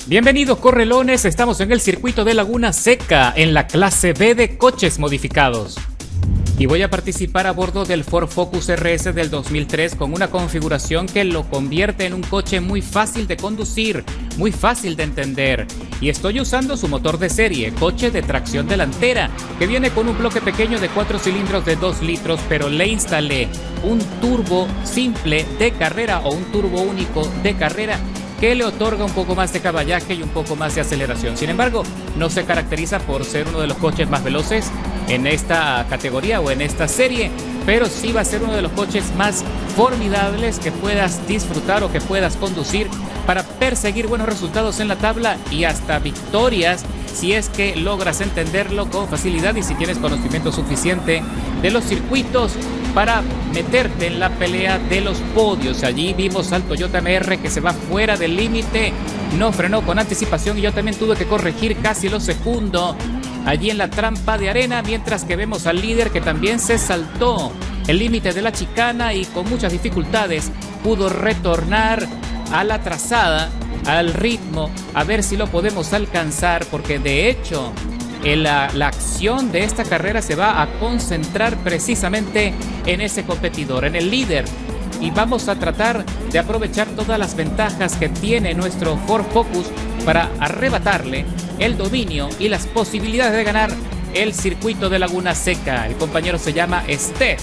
Bienvenidos correlones, estamos en el circuito de Laguna Seca, en la clase B de coches modificados. Y voy a participar a bordo del Ford Focus RS del 2003 con una configuración que lo convierte en un coche muy fácil de conducir, muy fácil de entender. Y estoy usando su motor de serie, coche de tracción delantera, que viene con un bloque pequeño de 4 cilindros de 2 litros, pero le instalé un turbo simple de carrera o un turbo único de carrera que le otorga un poco más de caballaje y un poco más de aceleración. Sin embargo, no se caracteriza por ser uno de los coches más veloces en esta categoría o en esta serie, pero sí va a ser uno de los coches más formidables que puedas disfrutar o que puedas conducir para perseguir buenos resultados en la tabla y hasta victorias si es que logras entenderlo con facilidad y si tienes conocimiento suficiente de los circuitos para meterte en la pelea de los podios. Allí vimos al Toyota MR que se va fuera del límite, no frenó con anticipación y yo también tuve que corregir casi lo segundo allí en la trampa de arena, mientras que vemos al líder que también se saltó el límite de la chicana y con muchas dificultades pudo retornar a la trazada, al ritmo, a ver si lo podemos alcanzar, porque de hecho la acción de esta carrera se va a concentrar precisamente en ese competidor, en el líder, y vamos a tratar de aprovechar todas las ventajas que tiene nuestro Ford Focus para arrebatarle el dominio y las posibilidades de ganar el circuito de Laguna Seca. El compañero se llama Steph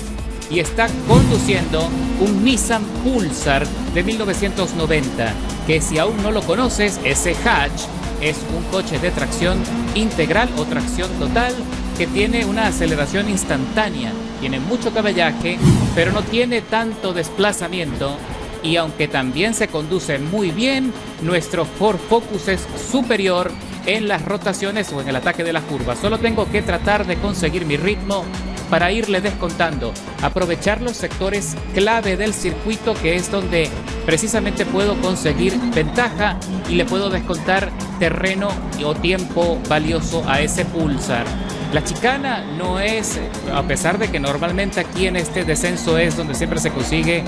y está conduciendo un Nissan Pulsar de 1990, que si aún no lo conoces, ese hatch es un coche de tracción integral o tracción total que tiene una aceleración instantánea, tiene mucho caballaje, pero no tiene tanto desplazamiento. Y aunque también se conduce muy bien, nuestro Ford Focus es superior en las rotaciones o en el ataque de las curvas. Solo tengo que tratar de conseguir mi ritmo para irle descontando, aprovechar los sectores clave del circuito, que es donde precisamente puedo conseguir ventaja y le puedo descontar terreno o tiempo valioso a ese Pulsar. La chicana no es, a pesar de que normalmente aquí en este descenso es donde siempre se consigue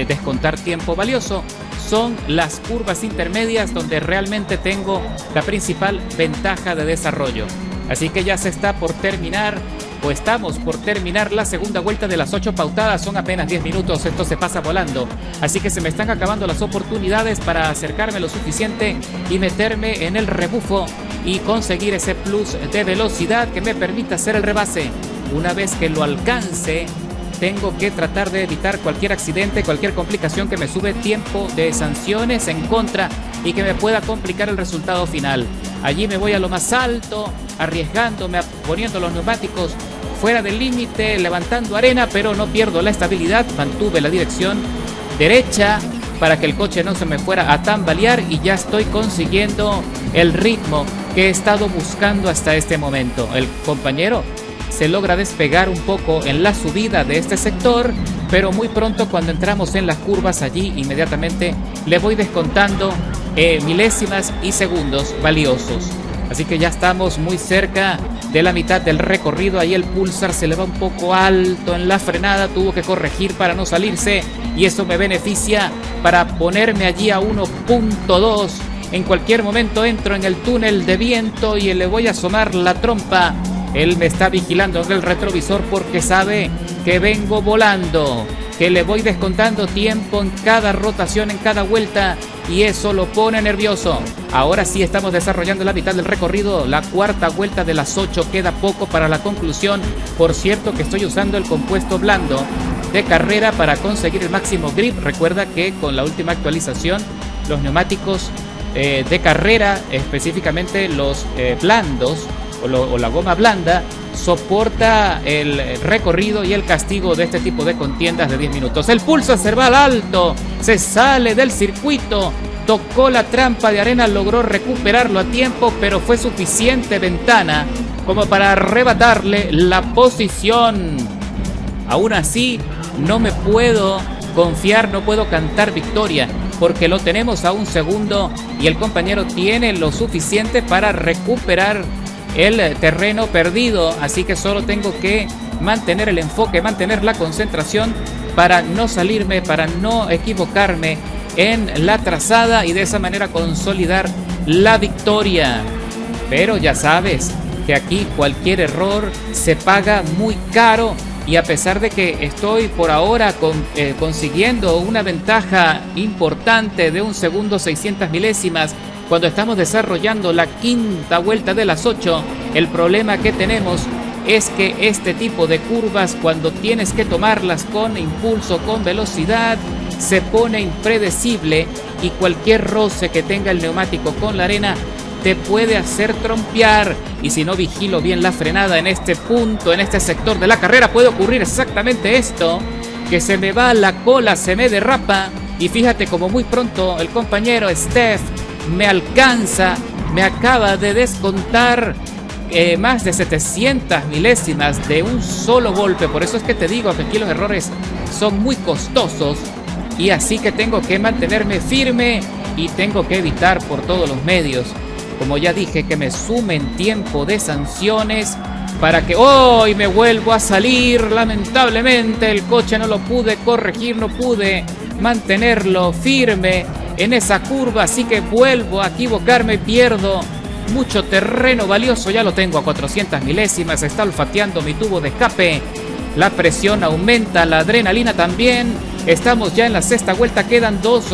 descontar tiempo valioso, son las curvas intermedias donde realmente tengo la principal ventaja de desarrollo. Así que ya se está por terminar, o estamos por terminar la segunda vuelta de las 8 pautadas. Son apenas 10 minutos, esto se pasa volando. Así que se me están acabando las oportunidades para acercarme lo suficiente y meterme en el rebufo y conseguir ese plus de velocidad que me permita hacer el rebase. Una vez que lo alcance, tengo que tratar de evitar cualquier accidente, cualquier complicación que me sube tiempo de sanciones en contra y que me pueda complicar el resultado final. Allí me voy a lo más alto, arriesgándome, poniendo los neumáticos fuera del límite, levantando arena, pero no pierdo la estabilidad. Mantuve la dirección derecha para que el coche no se me fuera a tambalear y ya estoy consiguiendo el ritmo que he estado buscando hasta este momento. El compañero se logra despegar un poco en la subida de este sector, pero muy pronto cuando entramos en las curvas, allí inmediatamente le voy descontando milésimas y segundos valiosos. Así que ya estamos muy cerca de la mitad del recorrido. Ahí el Pulsar se le va un poco alto en la frenada, tuvo que corregir para no salirse y eso me beneficia para ponerme allí a 1.2. En cualquier momento entro en el túnel de viento y le voy a asomar la trompa. Él me está vigilando en el retrovisor porque sabe que vengo volando, que le voy descontando tiempo en cada rotación, en cada vuelta, y eso lo pone nervioso. Ahora sí estamos desarrollando la mitad del recorrido, la cuarta vuelta de las 8, queda poco para la conclusión. Por cierto que estoy usando el compuesto blando de carrera para conseguir el máximo grip. Recuerda que con la última actualización los neumáticos de carrera, específicamente los blandos, o la goma blanda, soporta el recorrido y el castigo de este tipo de contiendas de 10 minutos. El Pulsar se va al alto, se sale del circuito, tocó la trampa de arena, logró recuperarlo a tiempo, pero fue suficiente ventana como para arrebatarle la posición. Aún así, no me puedo confiar, no puedo cantar victoria, porque lo tenemos a un segundo y el compañero tiene lo suficiente para recuperar el terreno perdido. Así que solo tengo que mantener el enfoque, mantener la concentración para no salirme, para no equivocarme en la trazada y de esa manera consolidar la victoria. Pero ya sabes que aquí cualquier error se paga muy caro, y a pesar de que estoy por ahora consiguiendo una ventaja importante de 1 segundo 600 milésimas, cuando estamos desarrollando la quinta vuelta de las 8, el problema que tenemos es que este tipo de curvas, cuando tienes que tomarlas con impulso, con velocidad, se pone impredecible, y cualquier roce que tenga el neumático con la arena te puede hacer trompear. Y si no vigilo bien la frenada en este punto, en este sector de la carrera, puede ocurrir exactamente esto, que se me va la cola, se me derrapa, y fíjate como muy pronto el compañero Steph me alcanza, me acaba de descontar más de 700 milésimas de un solo golpe. Por eso es que te digo que aquí los errores son muy costosos, y así que tengo que mantenerme firme y tengo que evitar por todos los medios, como ya dije, que me sumen tiempo de sanciones para que hoy me vuelvo a salir. Lamentablemente el coche no lo pude corregir, no pude mantenerlo firme en esa curva, así que vuelvo a equivocarme, pierdo mucho terreno valioso. Ya lo tengo a 400 milésimas, está olfateando mi tubo de escape, la presión aumenta, la adrenalina también. Estamos ya en la sexta vuelta, quedan 2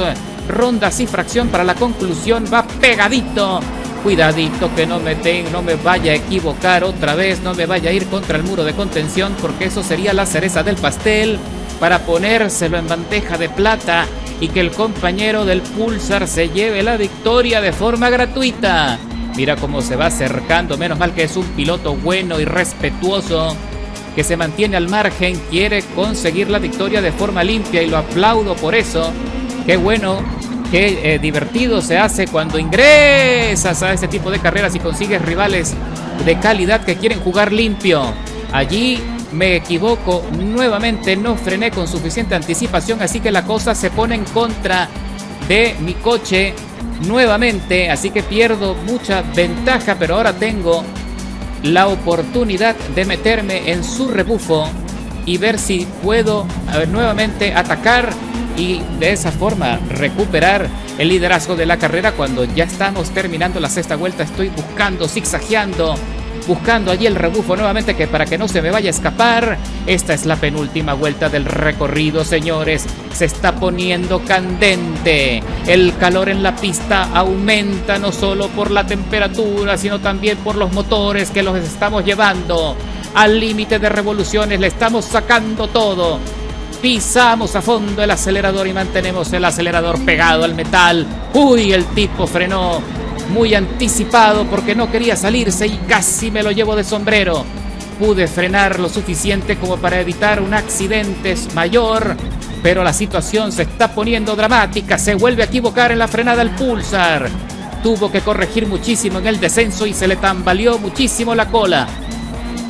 rondas y fracción para la conclusión. Va pegadito, cuidadito que no me vaya a equivocar otra vez, no me vaya a ir contra el muro de contención, porque eso sería la cereza del pastel para ponérselo en bandeja de plata y que el compañero del Pulsar se lleve la victoria de forma gratuita. Mira cómo se va acercando, menos mal que es un piloto bueno y respetuoso, que se mantiene al margen, quiere conseguir la victoria de forma limpia, y lo aplaudo por eso. Qué bueno, qué divertido se hace cuando ingresas a este tipo de carreras y consigues rivales de calidad que quieren jugar limpio. Allí me equivoco nuevamente, no frené con suficiente anticipación, así que la cosa se pone en contra de mi coche nuevamente, así que pierdo mucha ventaja, pero ahora tengo la oportunidad de meterme en su rebufo y ver si puedo nuevamente atacar y de esa forma recuperar el liderazgo de la carrera. Cuando ya estamos terminando la sexta vuelta, estoy buscando, zigzagueando, buscando allí el rebufo nuevamente, que para que no se me vaya a escapar. Esta es la penúltima vuelta del recorrido, señores. Se está poniendo candente. El calor en la pista aumenta, no solo por la temperatura, sino también por los motores que los estamos llevando al límite de revoluciones. Le estamos sacando todo. Pisamos a fondo el acelerador y mantenemos el acelerador pegado al metal. Uy, el tipo frenó muy anticipado porque no quería salirse y casi me lo llevo de sombrero. Pude frenar lo suficiente como para evitar un accidente mayor, pero la situación se está poniendo dramática. Se vuelve a equivocar en la frenada el Pulsar. Tuvo que corregir muchísimo en el descenso y se le tambaleó muchísimo la cola.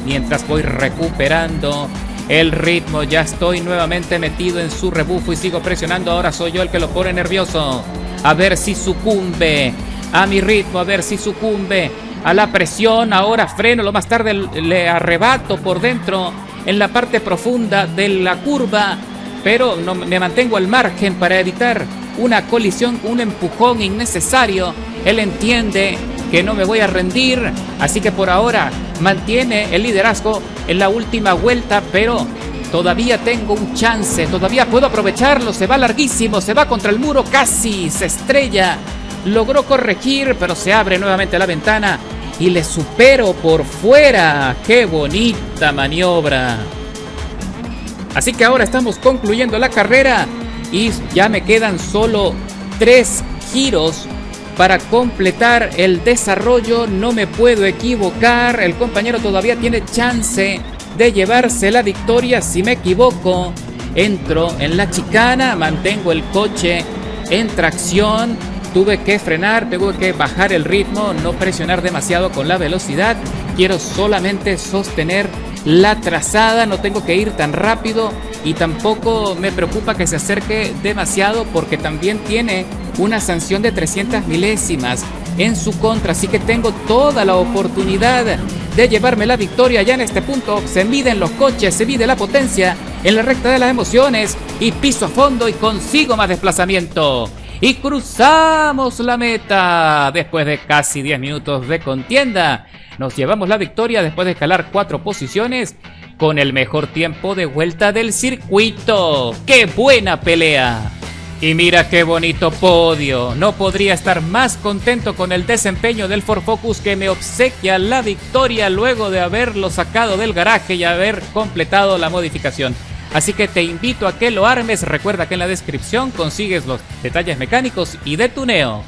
Mientras voy recuperando el ritmo, ya estoy nuevamente metido en su rebufo y sigo presionando. Ahora soy yo el que lo pone nervioso. A ver si sucumbe a mi ritmo, a ver si sucumbe a la presión. Ahora freno, lo más tarde le arrebato por dentro en la parte profunda de la curva, pero no, me mantengo al margen para evitar una colisión, un empujón innecesario. Él entiende que no me voy a rendir, así que por ahora mantiene el liderazgo en la última vuelta, pero todavía tengo un chance, todavía puedo aprovecharlo. Se va larguísimo, se va contra el muro, casi se estrella. Logró corregir, pero se abre nuevamente la ventana y le supero por fuera. ¡Qué bonita maniobra! Así que ahora estamos concluyendo la carrera y ya me quedan solo 3 giros para completar el desarrollo. No me puedo equivocar. El compañero todavía tiene chance de llevarse la victoria. Si me equivoco, entro en la chicana, mantengo el coche en tracción. Tuve que frenar, tuve que bajar el ritmo, no presionar demasiado con la velocidad. Quiero solamente sostener la trazada, no tengo que ir tan rápido y tampoco me preocupa que se acerque demasiado porque también tiene una sanción de 300 milésimas en su contra. Así que tengo toda la oportunidad de llevarme la victoria. Ya en este punto se miden los coches, se mide la potencia en la recta de las emociones y piso a fondo y consigo más desplazamiento. y cruzamos la meta. Después de casi 10 minutos de contienda, nos llevamos la victoria después de escalar 4 posiciones con el mejor tiempo de vuelta del circuito. ¡Qué buena pelea! Y mira qué bonito podio. No podría estar más contento con el desempeño del Ford Focus, que me obsequia la victoria luego de haberlo sacado del garaje y haber completado la modificación. Así que te invito a que lo armes. Recuerda que en la descripción consigues los detalles mecánicos y de tuneo.